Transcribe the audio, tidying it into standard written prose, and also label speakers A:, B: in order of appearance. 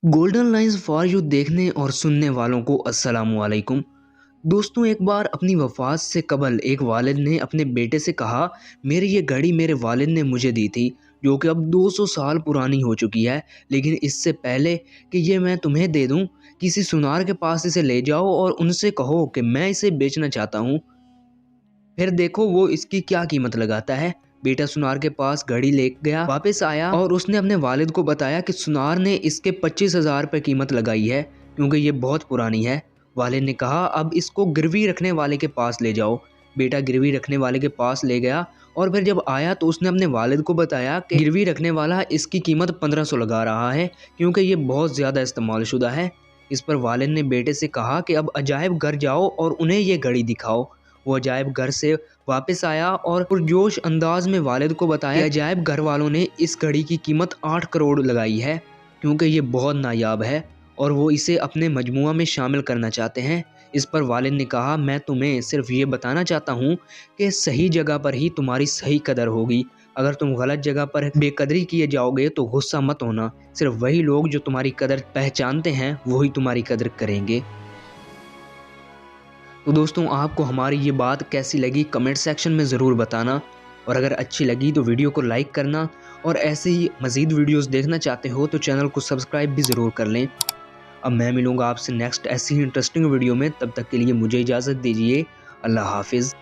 A: Golden lines for you देखने और सुनने वालों को अस्सलाम वालेकुम। दोस्तों, एक बार अपनी वफ़ात से कबल एक वालिद ने अपने बेटे से कहा, मेरी ये घड़ी मेरे वालिद ने मुझे दी थी, जो कि अब 200 साल पुरानी हो चुकी है। लेकिन इससे पहले कि ये मैं तुम्हें दे दूं, किसी सुनार के पास इसे ले जाओ और उनसे कहो कि मैं इसे बेचना चाहता हूँ। फिर देखो वो इसकी क्या कीमत लगाता है। बेटा सुनार के पास घड़ी ले गया, वापस आया और उसने अपने वालिद को बताया कि सुनार ने इसके 25,000 रुपये कीमत लगाई है, क्योंकि ये बहुत पुरानी है। वालिद ने कहा, अब इसको गिरवी रखने वाले के पास ले जाओ। बेटा गिरवी रखने वाले के पास ले गया और फिर जब आया तो उसने अपने वालिद को बताया कि गिरवी रखने वाला इसकी कीमत 1500 लगा रहा है, क्योंकि ये बहुत ज़्यादा इस्तेमाल शुदा है। इस पर वालिद ने बेटे से कहा कि अब अजायब घर जाओ और उन्हें ये घड़ी दिखाओ। वो अजायब घर से वापस आया और पुरजोश अंदाज में वालिद को बताया कि अजायब घर वालों ने इस घड़ी की कीमत 8 करोड़ लगाई है, क्योंकि ये बहुत नायाब है और वो इसे अपने मजमुआ में शामिल करना चाहते हैं। इस पर वालिद ने कहा, मैं तुम्हें सिर्फ ये बताना चाहता हूँ कि सही जगह पर ही तुम्हारी सही कदर होगी। अगर तुम गलत जगह पर बेकदरी किए जाओगे तो गुस्सा मत होना। सिर्फ वही लोग जो तुम्हारी कदर पहचानते हैं वही तुम्हारी कदर करेंगे। तो दोस्तों, आपको हमारी ये बात कैसी लगी कमेंट सेक्शन में ज़रूर बताना, और अगर अच्छी लगी तो वीडियो को लाइक करना, और ऐसे ही मज़ीद वीडियोस देखना चाहते हो तो चैनल को सब्सक्राइब भी ज़रूर कर लें। अब मैं मिलूँगा आपसे नेक्स्ट ऐसी ही इंटरेस्टिंग वीडियो में, तब तक के लिए मुझे इजाज़त दीजिए। अल्लाह हाफिज़।